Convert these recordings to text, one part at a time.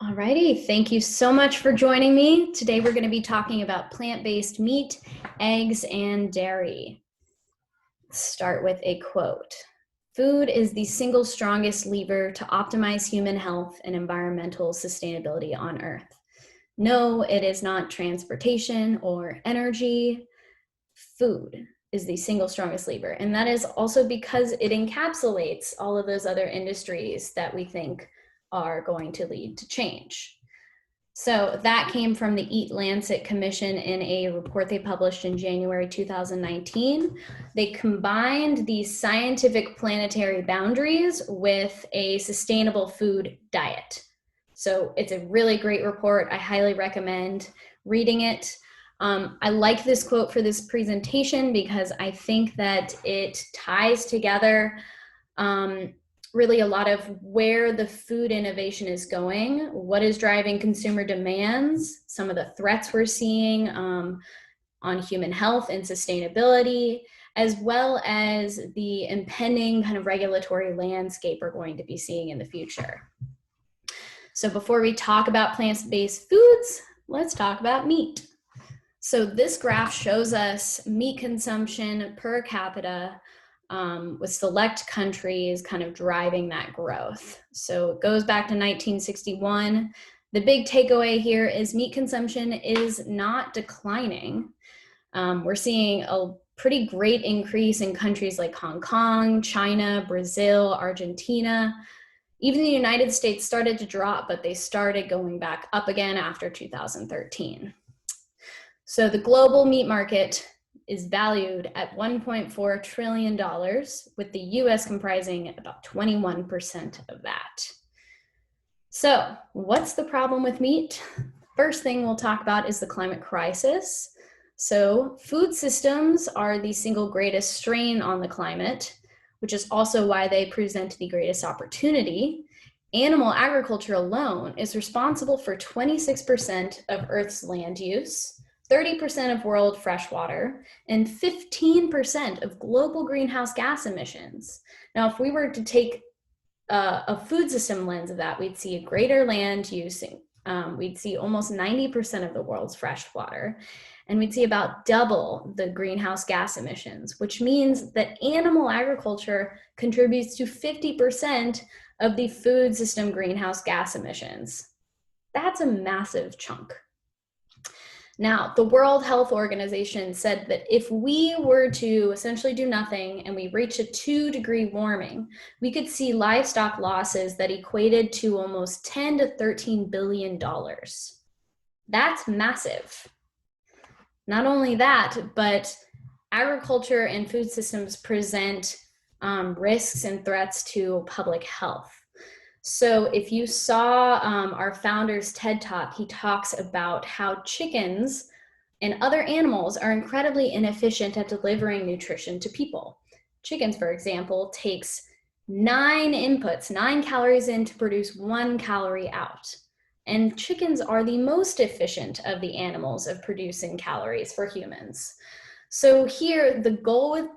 Alrighty, thank you so much for joining me. Today we're going to be talking about plant-based meat, eggs, and dairy. Let's start with a quote. Food is the single strongest lever to optimize human health and environmental sustainability on Earth. No, it is not transportation or energy. Food is the single strongest lever. And that is also because it encapsulates all of those other industries that we think are going to lead to change. So that came from the Eat Lancet Commission in a report they published in January 2019. They combined these scientific planetary boundaries with a sustainable food diet. So it's a really great report. I highly recommend reading it. I like this quote for this presentation because I think that it ties together really a lot of where the food innovation is going, what is driving consumer demands, some of the threats we're seeing on human health and sustainability, as well as the impending kind of regulatory landscape we're going to be seeing in the future. So before we talk about plant-based foods, let's talk about meat. So this graph shows us meat consumption per capita with select countries kind of driving that growth. So it goes back to 1961. The big takeaway here is meat consumption is not declining. We're seeing a pretty great increase in countries like Hong Kong, China, Brazil, Argentina. Even the United States started to drop, but they started going back up again after 2013. So the global meat market is valued at $1.4 trillion, with the US comprising about 21% of that. So what's the problem with meat? First thing we'll talk about is the climate crisis. So food systems are the single greatest strain on the climate, which is also why they present the greatest opportunity. Animal agriculture alone is responsible for 26% of Earth's land use, 30% of world freshwater, and 15% of global greenhouse gas emissions. Now, if we were to take a food system lens of that, we'd see a greater land use. We'd see almost 90% of the world's freshwater, and we'd see about double the greenhouse gas emissions, which means that animal agriculture contributes to 50% of the food system greenhouse gas emissions. That's a massive chunk. Now, the World Health Organization said that if we were to essentially do nothing and we reach a 2-degree warming, we could see livestock losses that equated to almost $10 to $13 billion. That's massive. Not only that, but agriculture and food systems present risks and threats to public health. So if you saw our founder's TED Talk, he talks about how chickens and other animals are incredibly inefficient at delivering nutrition to people. Chickens, for example, takes 9 calories in to produce 1 calorie out. And chickens are the most efficient of the animals of producing calories for humans. So here, the goal with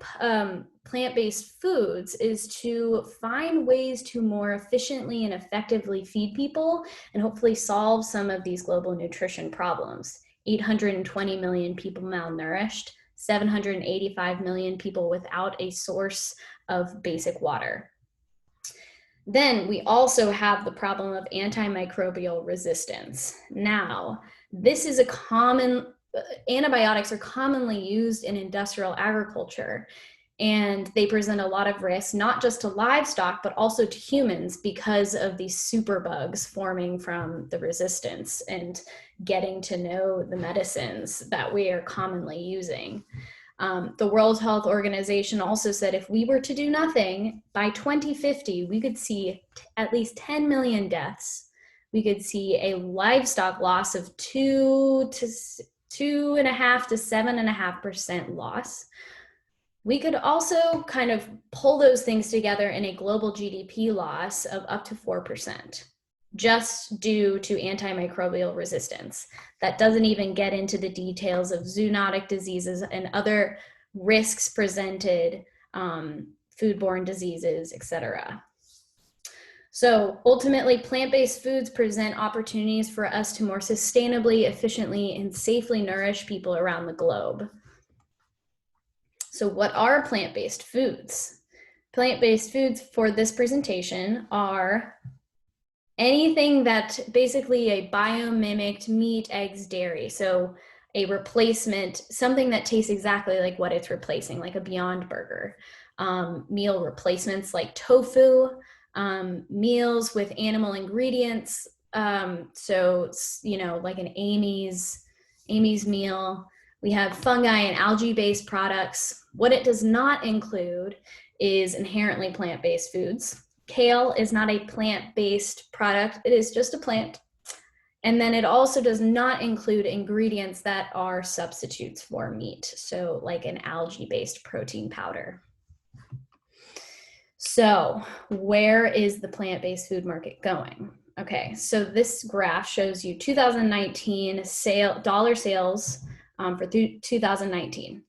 plant-based foods is to find ways to more efficiently and effectively feed people and hopefully solve some of these global nutrition problems. 820 million people malnourished, 785 million people without a source of basic water. Then we also have the problem of antimicrobial resistance. Now, this is a common antibiotics are commonly used in industrial agriculture, and they present a lot of risk, not just to livestock, but also to humans because of these superbugs forming from the resistance and getting to know the medicines that we are commonly using. The World Health Organization also said if we were to do nothing, by 2050, we could see at least 10 million deaths. We could see a livestock loss of 2.5 to 7.5% loss. We could also kind of pull those things together in a global GDP loss of up to 4%, just due to antimicrobial resistance. That doesn't even get into the details of zoonotic diseases and other risks presented, foodborne diseases, etc. So ultimately, plant-based foods present opportunities for us to more sustainably, efficiently, and safely nourish people around the globe. So what are plant-based foods? Plant-based foods for this presentation are anything that basically a biomimicked meat, eggs, dairy. So a replacement, something that tastes exactly like what it's replacing, like a Beyond Burger. Meal replacements like tofu, meals with animal ingredients. So, you know, like an Amy's meal. We have fungi and algae-based products. What it does not include is inherently plant-based foods. Kale is not a plant-based product. It is just a plant. And then it also does not include ingredients that are substitutes for meat. So like an algae-based protein powder. So where is the plant-based food market going? Okay, so this graph shows you 2019 dollar sales for 2019.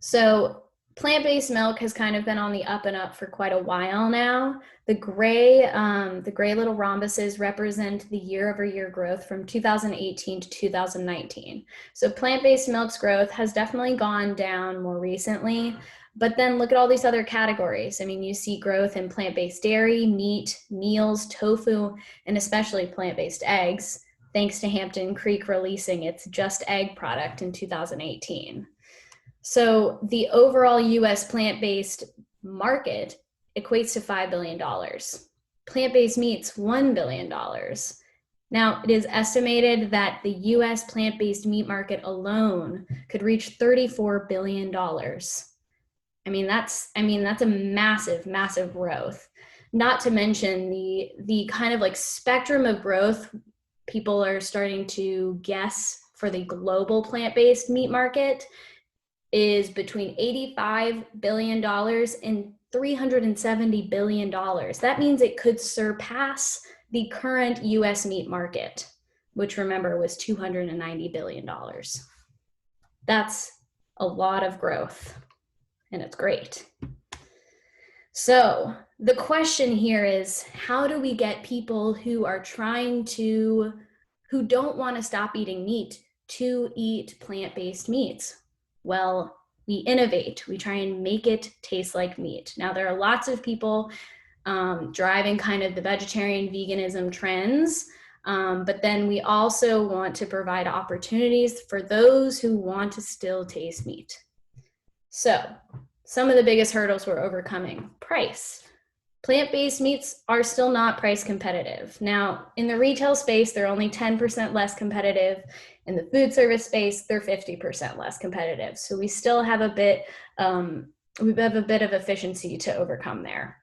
So plant-based milk has kind of been on the up and up for quite a while now. The gray little rhombuses represent the year-over-year growth from 2018 to 2019. So plant-based milk's growth has definitely gone down more recently, but then look at all these other categories. I mean, you see growth in plant-based dairy, meat, meals, tofu, and especially plant-based eggs, thanks to Hampton Creek releasing its Just Egg product in 2018. So the overall US plant-based market equates to $5 billion. Plant-based meats, $1 billion. Now, it is estimated that the US plant-based meat market alone could reach $34 billion. I mean, that's a massive, massive growth. Not to mention the kind of like spectrum of growth people are starting to guess for the global plant-based meat market is between $85 billion and $370 billion. That means it could surpass the current US meat market, which remember was $290 billion. That's a lot of growth, and it's great. So the question here is, how do we get people who don't want to stop eating meat to eat plant-based meats? Well, we innovate. We try and make it taste like meat. Now, there are lots of people driving kind of the vegetarian veganism trends, but then we also want to provide opportunities for those who want to still taste meat. So some of the biggest hurdles we're overcoming: price. Plant-based meats are still not price competitive. Now, in the retail space, they're only 10% less competitive. In the food service space, they're 50% less competitive. So we still have a bit of efficiency to overcome there.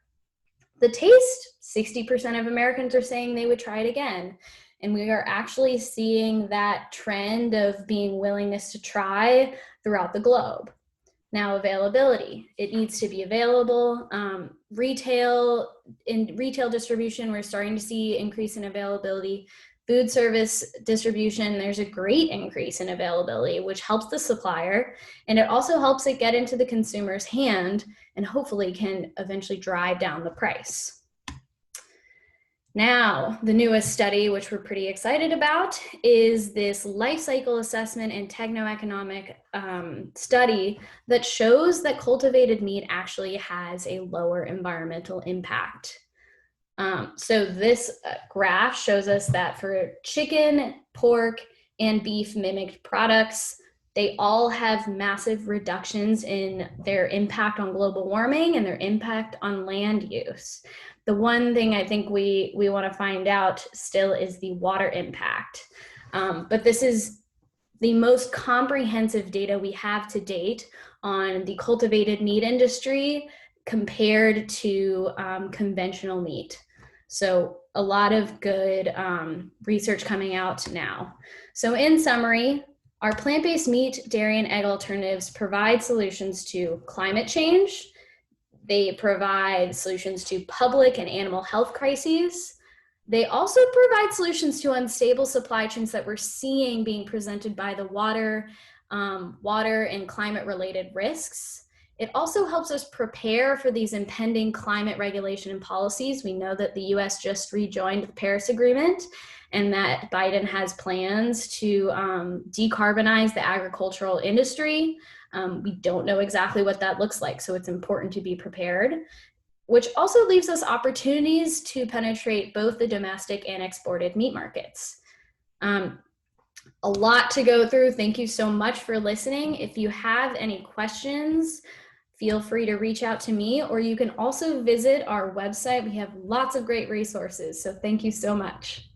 The taste, 60% of Americans are saying they would try it again. And we are actually seeing that trend of being willingness to try throughout the globe. Now, availability, it needs to be available. In retail distribution, we're starting to see increase in availability. Food service distribution, there's a great increase in availability, which helps the supplier, and it also helps it get into the consumer's hand and hopefully can eventually drive down the price. Now, the newest study, which we're pretty excited about, is this life cycle assessment and techno-economic study that shows that cultivated meat actually has a lower environmental impact. So this graph shows us that for chicken, pork, and beef mimicked products, they all have massive reductions in their impact on global warming and their impact on land use. The one thing I think we want to find out still is the water impact. But this is the most comprehensive data we have to date on the cultivated meat industry compared to conventional meat. So a lot of good research coming out now. So in summary, our plant-based meat, dairy, and egg alternatives provide solutions to climate change. They provide solutions to public and animal health crises. They also provide solutions to unstable supply chains that we're seeing being presented by the water and climate-related risks. It also helps us prepare for these impending climate regulation and policies. We know that the US just rejoined the Paris Agreement and that Biden has plans to decarbonize the agricultural industry. We don't know exactly what that looks like, so it's important to be prepared, which also leaves us opportunities to penetrate both the domestic and exported meat markets. A lot to go through. Thank you so much for listening. If you have any questions, feel free to reach out to me, or you can also visit our website. We have lots of great resources, so thank you so much.